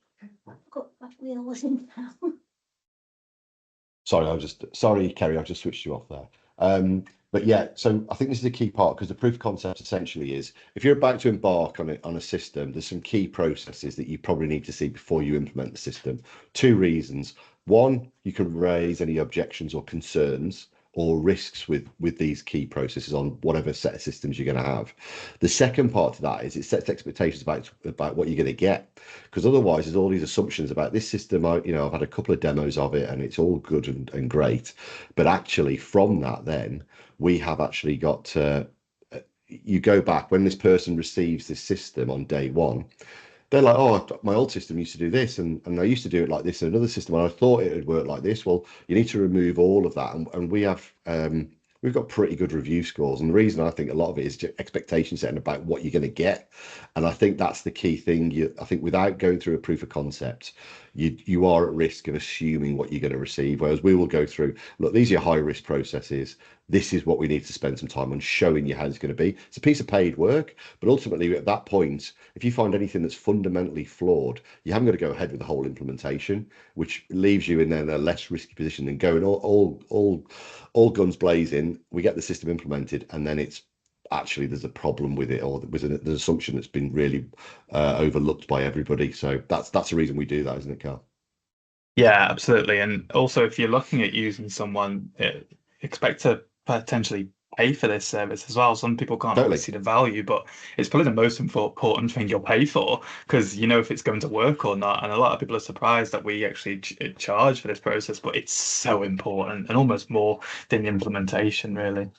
Speaker 3: I've got that wheel was in now.
Speaker 1: sorry, Kerry, I just switched you off there. But yeah, so I think this is a key part because the proof of concept essentially is if you're about to embark on a system, there's some key processes that you probably need to see before you implement the system. Two reasons. One, you can raise any objections or concerns or risks with these key processes on whatever set of systems you're going to have. The second part to that is it sets expectations about what you're going to get, because otherwise there's all these assumptions about this system. I've had a couple of demos of it and it's all good and great, but actually from that then we have actually got to, you go back when this person receives this system on day one, they're like, oh, my old system used to do this, and I used to do it like this in another system, and I thought it would work like this. Well, you need to remove all of that, and we've got pretty good review scores, and the reason I think a lot of it is just expectation setting about what you're going to get, and I think that's the key thing. I think without going through a proof of concept, you are at risk of assuming what you're going to receive. Whereas we will go through, look, these are your high risk processes. This is what we need to spend some time on showing you how it's going to be. It's a piece of paid work, but ultimately at that point, if you find anything that's fundamentally flawed, you haven't got to go ahead with the whole implementation, which leaves you in then a less risky position than going all guns blazing. We get the system implemented, and then it's actually there's a problem with it, or there's an assumption that's been really overlooked by everybody. So that's the reason we do that, isn't it, Carl?
Speaker 2: Yeah, absolutely. And also, if you're looking at using someone, expect to potentially pay for this service as well. Some people can't always
Speaker 1: Totally.
Speaker 2: see the value, but it's probably the most important thing you'll pay for, because you know if it's going to work or not. And a lot of people are surprised that we actually charge for this process, but it's so important and almost more than the implementation, really.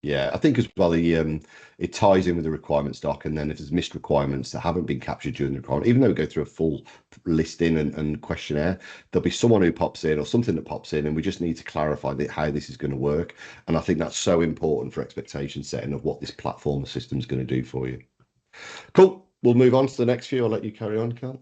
Speaker 1: Yeah, I think as well it ties in with the requirements doc, and then if there's missed requirements that haven't been captured during the requirement, even though we go through a full listing and questionnaire, there'll be someone who pops in or something that pops in, and we just need to clarify how this is going to work. And I think that's so important for expectation setting of what this platform system is going to do for you. Cool. We'll move on to the next few. I'll let you carry on, Carl.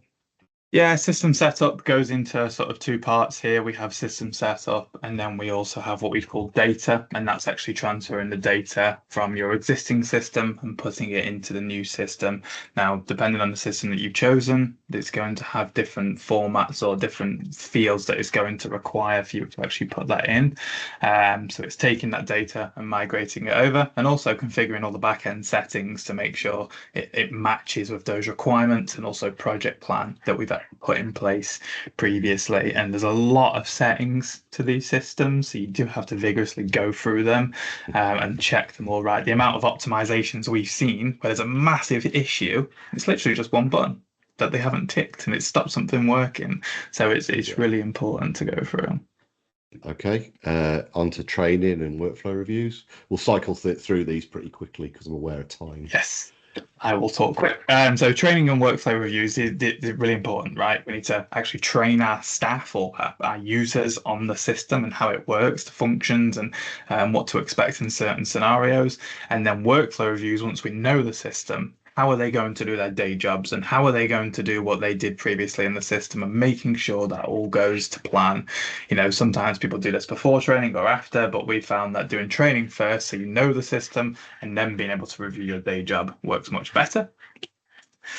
Speaker 2: Yeah, system setup goes into sort of two parts here. We have system setup, and then we also have what we call data, and that's actually transferring the data from your existing system and putting it into the new system. Now, depending on the system that you've chosen, it's going to have different formats or different fields that it's going to require for you to actually put that in. So it's taking that data and migrating it over, and also configuring all the back-end settings to make sure it matches with those requirements, and also project plan that we've put in place previously. And there's a lot of settings to these systems, so you do have to vigorously go through them and check them all right. The amount of optimizations we've seen where there's a massive issue, it's literally just one button that they haven't ticked and it stopped something working. So it's really important to go through.
Speaker 1: Okay, on to training and workflow reviews. We'll cycle through these pretty quickly because I'm aware of time.
Speaker 2: Yes, I will talk quick. So training and workflow reviews is really important, right? We need to actually train our staff or our users on the system and how it works, the functions, and what to expect in certain scenarios. And then workflow reviews, once we know the system, how are they going to do their day jobs, and how are they going to do what they did previously in the system, and making sure that all goes to plan. Sometimes people do this before training or after, but we found that doing training first, so you know the system, and then being able to review your day job works much better.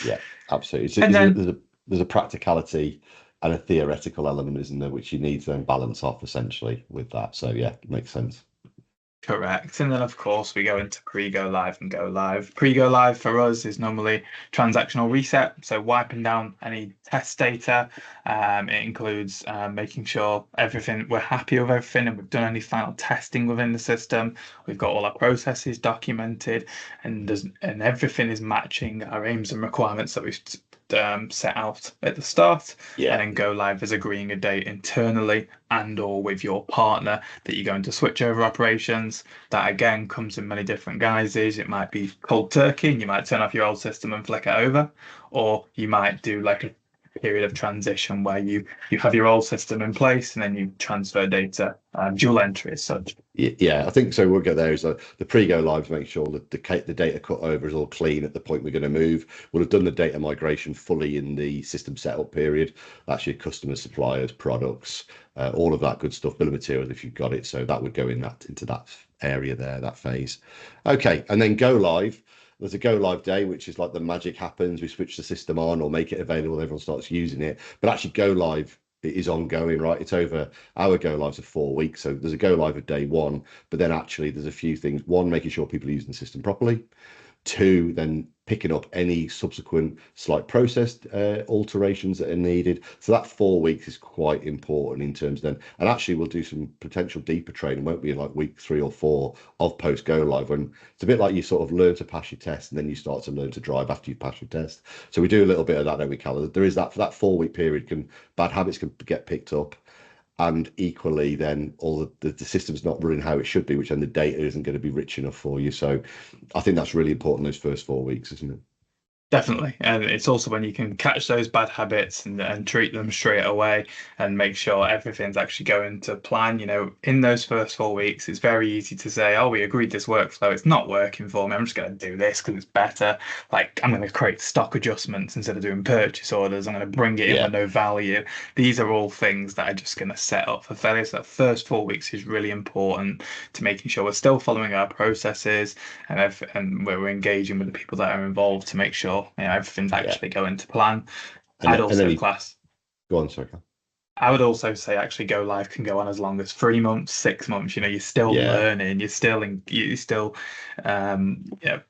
Speaker 1: Yeah, absolutely.
Speaker 2: And then
Speaker 1: There's a practicality and a theoretical element, isn't there, which you need to then balance off essentially with that. So yeah, makes sense.
Speaker 2: correct. And then, of course, we go into pre-go live and go live. Pre-go live for us is normally transactional reset, so wiping down any test data. It includes making sure we're happy with everything, and we've done any final testing within the system. We've got all our processes documented, and everything is matching our aims and requirements that we've set out at the start,
Speaker 1: Yeah.
Speaker 2: and then go live as agreeing a date internally and or with your partner that you're going to switch over operations. That again comes in many different guises. It might be cold turkey, and you might turn off your old system and flick it over, or you might do like a period of transition where you have your old system in place and then you transfer data, dual entry as such.
Speaker 1: Yeah, I think so. We'll get there. Is the pre-go live to make sure that the data cut over is all clean at the point we're going to move. We'll have done the data migration fully in the system setup period. That's your customers, suppliers, products, all of that good stuff. Bill of materials if you've got it. So that would go into that area there, that phase. Okay, and then go live. There's a go live day, which is like the magic happens. We switch the system on or make it available. Everyone starts using it. But actually, go live is ongoing, right? It's over. Our go lives are 4 weeks, so there's a go live of day one, but then actually there's a few things. One, making sure people are using the system properly. Two, then picking up any subsequent slight process alterations that are needed. So that 4 weeks is quite important in terms then, and actually we'll do some potential deeper training, won't be in like week 3 or 4 of post go live, when it's a bit like you sort of learn to pass your test and then you start to learn to drive after you've passed your test. So we do a little bit of that, don't we, Cal? There is that for that 4 week period, bad habits can get picked up, and equally then all the system's not running how it should be, which then the data isn't going to be rich enough for you. So I think that's really important those first 4 weeks, isn't it?
Speaker 2: Definitely. And it's also when you can catch those bad habits and treat them straight away and make sure everything's actually going to plan. In those first 4 weeks, it's very easy to say, oh, we agreed this workflow. It's not working for me. I'm just going to do this because it's better. Like, I'm going to create stock adjustments instead of doing purchase orders. I'm going to bring it in with no value. These are all things that are just going to set up for failure. So that first 4 weeks is really important to making sure we're still following our processes and we're engaging with the people that are involved to make sure everything's actually going to plan. I'd also class.
Speaker 1: Go on, sorry.
Speaker 2: I would also say actually go live can go on as long as 3 months, 6 months. You're still learning, you're still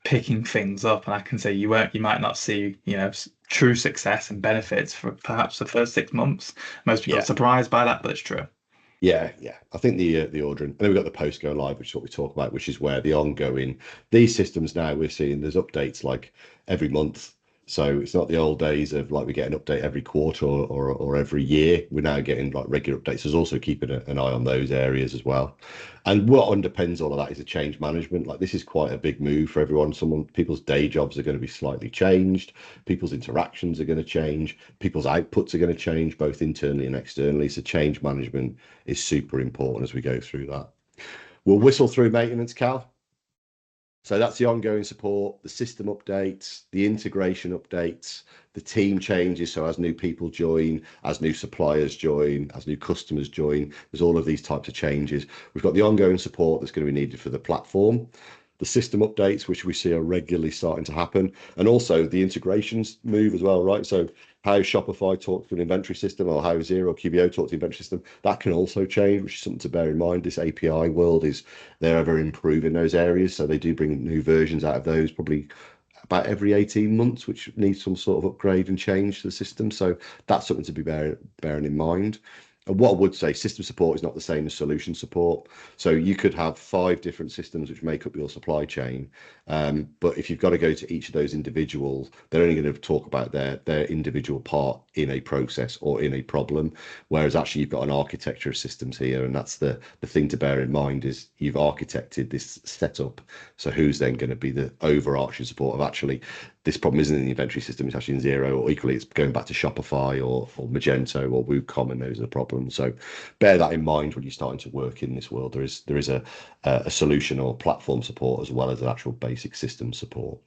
Speaker 2: picking things up, and I can say you might not see true success and benefits for perhaps the first 6 months. Most people are surprised by that, but it's true.
Speaker 1: Yeah. I think the ordering, and then we've got the post go live, which is what we talk about, which is where the ongoing, these systems now we're seeing there's updates like every month. So it's not the old days of like we get an update every quarter or every year. We're now getting like regular updates. There's also keeping an eye on those areas as well. And what underpins all of that is the change management. Like this is quite a big move for everyone. People's day jobs are going to be slightly changed. People's interactions are going to change. People's outputs are going to change, both internally and externally. So change management is super important as we go through that. We'll whistle through maintenance, Cal. So that's the ongoing support, the system updates, the integration updates, the team changes. So as new people join, as new suppliers join, as new customers join, there's all of these types of changes. We've got the ongoing support that's going to be needed for the platform, the system updates, which we see are regularly starting to happen, and also the integrations move as well, right? So how Shopify talks to an inventory system or how Xero or QBO talks to the inventory system, that can also change, which is something to bear in mind. This API world they're ever improving those areas. So they do bring new versions out of those probably about every 18 months, which needs some sort of upgrade and change to the system. So that's something to be bearing in mind. And what I would say, system support is not the same as solution support. So you could have 5 different systems which make up your supply chain. But if you've got to go to each of those individuals, they're only going to talk about their individual part in a process or in a problem. Whereas actually you've got an architecture of systems here. And that's the thing to bear in mind is you've architected this setup. So who's then going to be the overarching support of actually this problem isn't in the inventory system, it's actually in Xero, or equally it's going back to Shopify or Magento or WooCommerce. Those are the problems. So bear that in mind when you're starting to work in this world. There is a solution or platform support as well as an actual basic system support.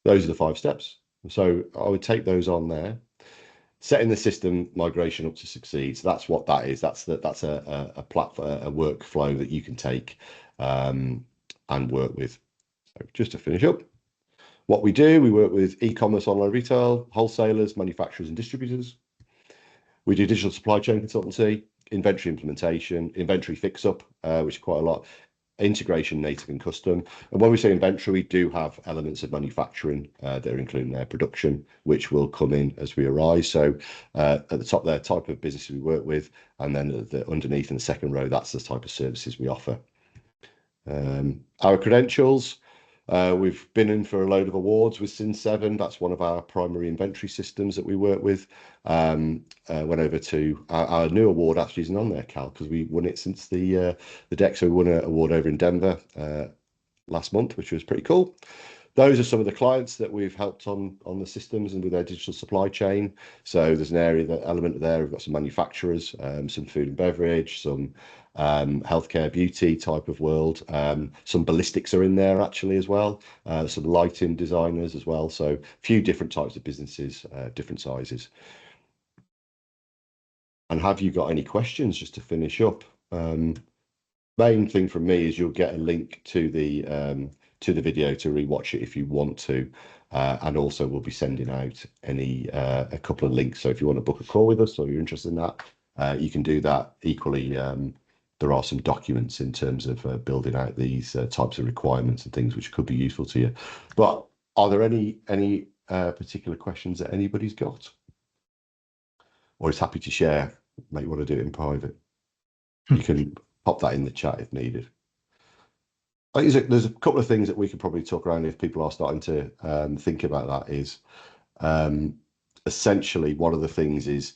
Speaker 1: Those are the 5 steps. So I would take those on there. Setting the system migration up to succeed. So that's what that is. That's a platform, a workflow that you can take and work with. So just to finish up, what we do, we work with e-commerce, online retail, wholesalers, manufacturers and distributors. We do digital supply chain consultancy, inventory implementation, inventory fix-up, which is quite a lot, integration, native and custom. And when we say inventory, we do have elements of manufacturing that are included in their production, which will come in as we arise. So at the top there, type of businesses we work with, and then underneath in the second row, that's the type of services we offer. Our credentials. We've been in for a load of awards with Sin7. That's one of our primary inventory systems that we work with. Went over to our new award actually isn't on there, Cal, because we won it since the deck. So we won an award over in Denver last month, which was pretty cool. Those are some of the clients that we've helped on the systems and with their digital supply chain. So there's an area, that element there. We've got some manufacturers, some food and beverage, some healthcare, beauty type of world. Some ballistics are in there actually as well. Some lighting designers as well. So a few different types of businesses, different sizes. And have you got any questions just to finish up? Main thing from me is you'll get a link to the video to rewatch it if you want to, and also we'll be sending out a couple of links. So if you want to book a call with us or you're interested in that, you can do that. Equally, there are some documents in terms of building out these types of requirements and things which could be useful to you. But are there any particular questions that anybody's got, or is happy to share? Might want to do it in private. You can pop that in the chat if needed. There's a couple of things that we could probably talk around if people are starting to think about that. Is essentially one of the things is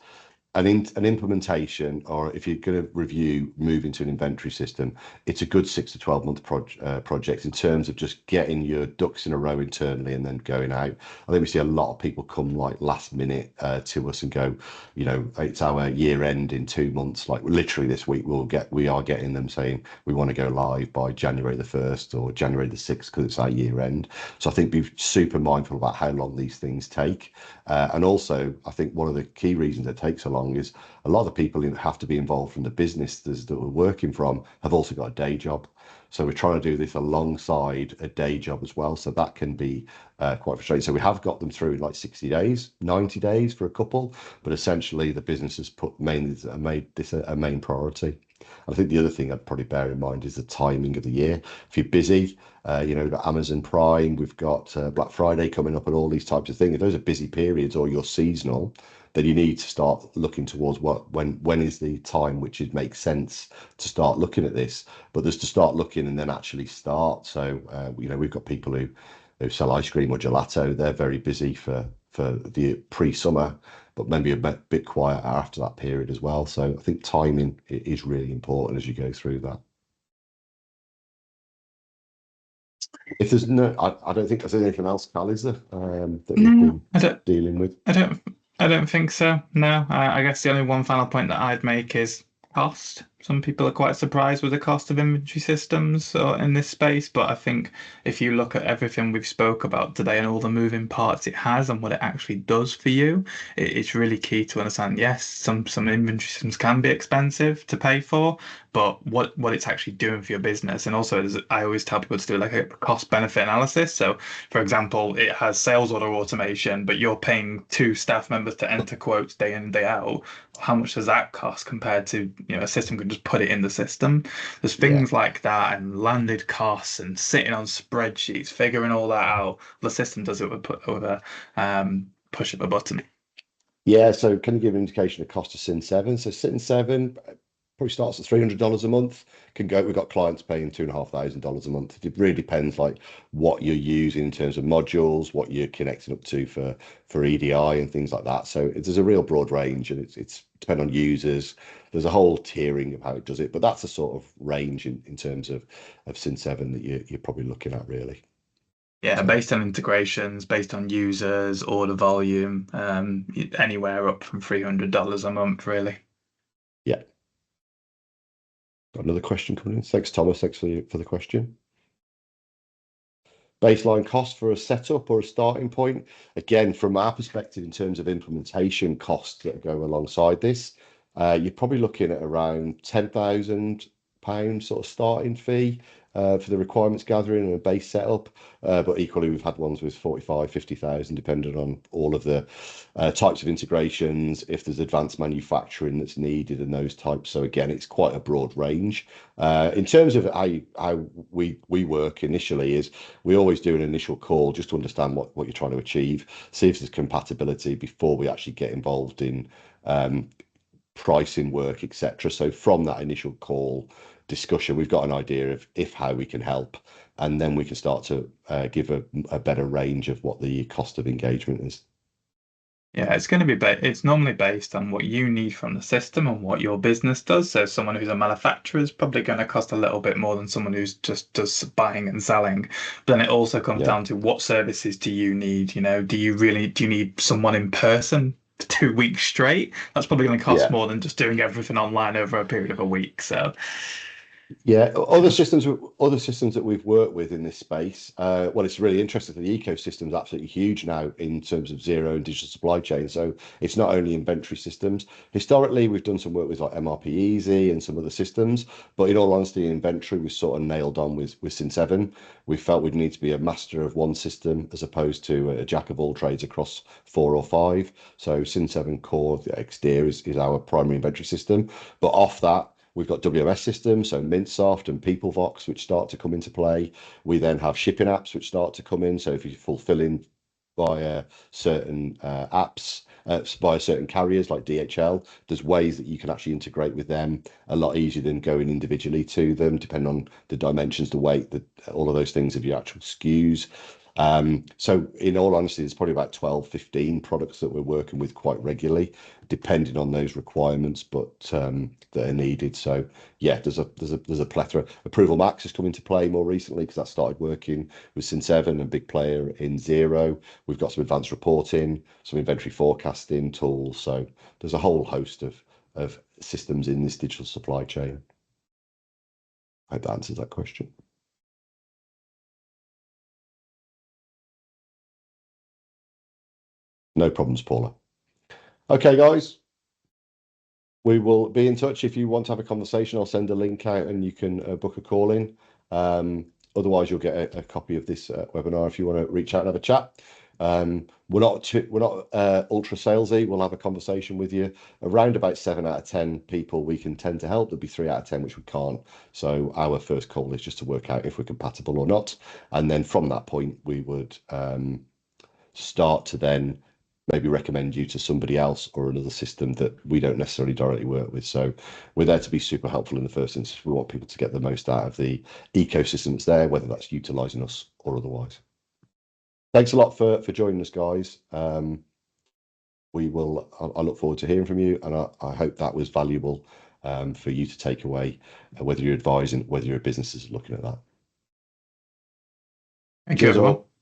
Speaker 1: an implementation, or if you're going to review moving to an inventory system, it's a good 6 to 12 month project in terms of just getting your ducks in a row internally and then going out. I think we see a lot of people come like last minute to us and go, you know, it's our year end in 2 months. Like literally this week we are getting them saying we want to go live by January the 1st or January the 6th because it's our year end. So I think be super mindful about how long these things take. And also, I think one of the key reasons it takes so long is a lot of the people who have to be involved from the business that we're working from have also got a day job. So we're trying to do this alongside a day job as well. So that can be quite frustrating. So we have got them through like 60 days, 90 days for a couple, but essentially the business has made this a main priority. I think the other thing I'd probably bear in mind is the timing of the year. If you're busy, you know, we've got Amazon Prime, we've got Black Friday coming up and all these types of things. If those are busy periods or you're seasonal, then you need to start looking towards when is the time which it makes sense to start looking at this. But there's to start looking and then actually start. So, you know, we've got people who sell ice cream or gelato. They're very busy for the pre-summer, but maybe a bit quieter after that period as well. So I think timing is really important as you go through that. If there's I don't think there's anything else, Cal, is there, that you've been dealing with?
Speaker 2: I don't think so. No, I guess the only one final point that I'd make is cost. Some people are quite surprised with the cost of inventory systems in this space, but I think if you look at everything we've spoke about today and all the moving parts it has and what it actually does for you, it's really key to understand. Yes, some inventory systems can be expensive to pay for, but what it's actually doing for your business. And also, I always tell people to do like a cost benefit analysis. So, for example, it has sales order automation, but you're paying 2 staff members to enter quotes day in and day out. How much does that cost compared to, you know, a system can just put it in the system? There's things like that and landed costs and sitting on spreadsheets, figuring all that out. The system does it with a push of a button.
Speaker 1: Yeah, so can you give an indication of cost of Sin7? So Sin7 probably starts at $300 a month. We've got clients paying $2,500 a month. It really depends like what you're using in terms of modules, what you're connecting up to for EDI and things like that. So there's a real broad range, and it's depend on users. There's a whole tiering of how it does it, but that's a sort of range in terms of Sin7 that you're probably looking at really.
Speaker 2: Yeah, based on integrations, based on users, order volume, anywhere up from $300 a month, really.
Speaker 1: Yeah. Got another question coming in. Thanks, Thomas. Thanks for the question. Baseline cost for a setup or a starting point. Again, from our perspective, in terms of implementation costs that go alongside this, you're probably looking at around £10,000 sort of starting fee for the requirements gathering and a base setup. But equally, we've had ones with 45, 50,000, depending on all of the types of integrations, if there's advanced manufacturing that's needed and those types. So again, it's quite a broad range. In terms of how we work initially is we always do an initial call just to understand what you're trying to achieve, see if there's compatibility before we actually get involved in pricing work, etc. So from that initial call, discussion, we've got an idea of how we can help, and then we can start to give a better range of what the cost of engagement is.
Speaker 2: Yeah, it's going to be it's normally based on what you need from the system and what your business does. So someone who's a manufacturer is probably going to cost a little bit more than someone who's just does buying and selling. But then it also comes
Speaker 1: Yeah.
Speaker 2: down to what services do you need? Do you need someone in person for 2 weeks straight? That's probably going to cost
Speaker 1: Yeah.
Speaker 2: more than just doing everything online over a period of a week. So
Speaker 1: Yeah, other systems that we've worked with in this space. Well, it's really interesting. The ecosystem is absolutely huge now in terms of zero and digital supply chain. So it's not only inventory systems. Historically, we've done some work with like MRP Easy and some other systems, but in all honesty, inventory we sort of nailed on with Sin7. We felt we'd need to be a master of one system as opposed to a jack of all trades across 4 or 5. So Sin7 Core, the XDeer is our primary inventory system, but off that, we've got WMS systems, so Mintsoft and PeopleVox, which start to come into play. We then have shipping apps, which start to come in. So if you're fulfilling via certain apps, via certain carriers like DHL, there's ways that you can actually integrate with them a lot easier than going individually to them, depending on the dimensions, the weight, all of those things of your actual SKUs. So in all honesty, there's probably about 12, 15 products that we're working with quite regularly, depending on those requirements, but that are needed. So yeah, there's a plethora. Approval Max has come into play more recently because that started working with Sin7, a big player in Zero. We've got some advanced reporting, some inventory forecasting tools. So there's a whole host of systems in this digital supply chain. I hope that answers that question. No problems, Paula. Okay, guys. We will be in touch if you want to have a conversation. I'll send a link out and you can book a call in. Otherwise, you'll get a copy of this webinar if you want to reach out and have a chat. We're not ultra salesy. We'll have a conversation with you. Around about 7 out of 10 people we can tend to help. There'll be 3 out of 10 which we can't. So our first call is just to work out if we're compatible or not. And then from that point, we would start to then maybe recommend you to somebody else or another system that we don't necessarily directly work with. So we're there to be super helpful in the first instance. We want people to get the most out of the ecosystem that's there, whether that's utilizing us or otherwise. Thanks a lot for joining us, guys. I look forward to hearing from you, and I hope that was valuable for you to take away, whether you're advising, whether your business is looking at that.
Speaker 2: thank you,
Speaker 1: Cheers,
Speaker 2: everyone.
Speaker 1: all.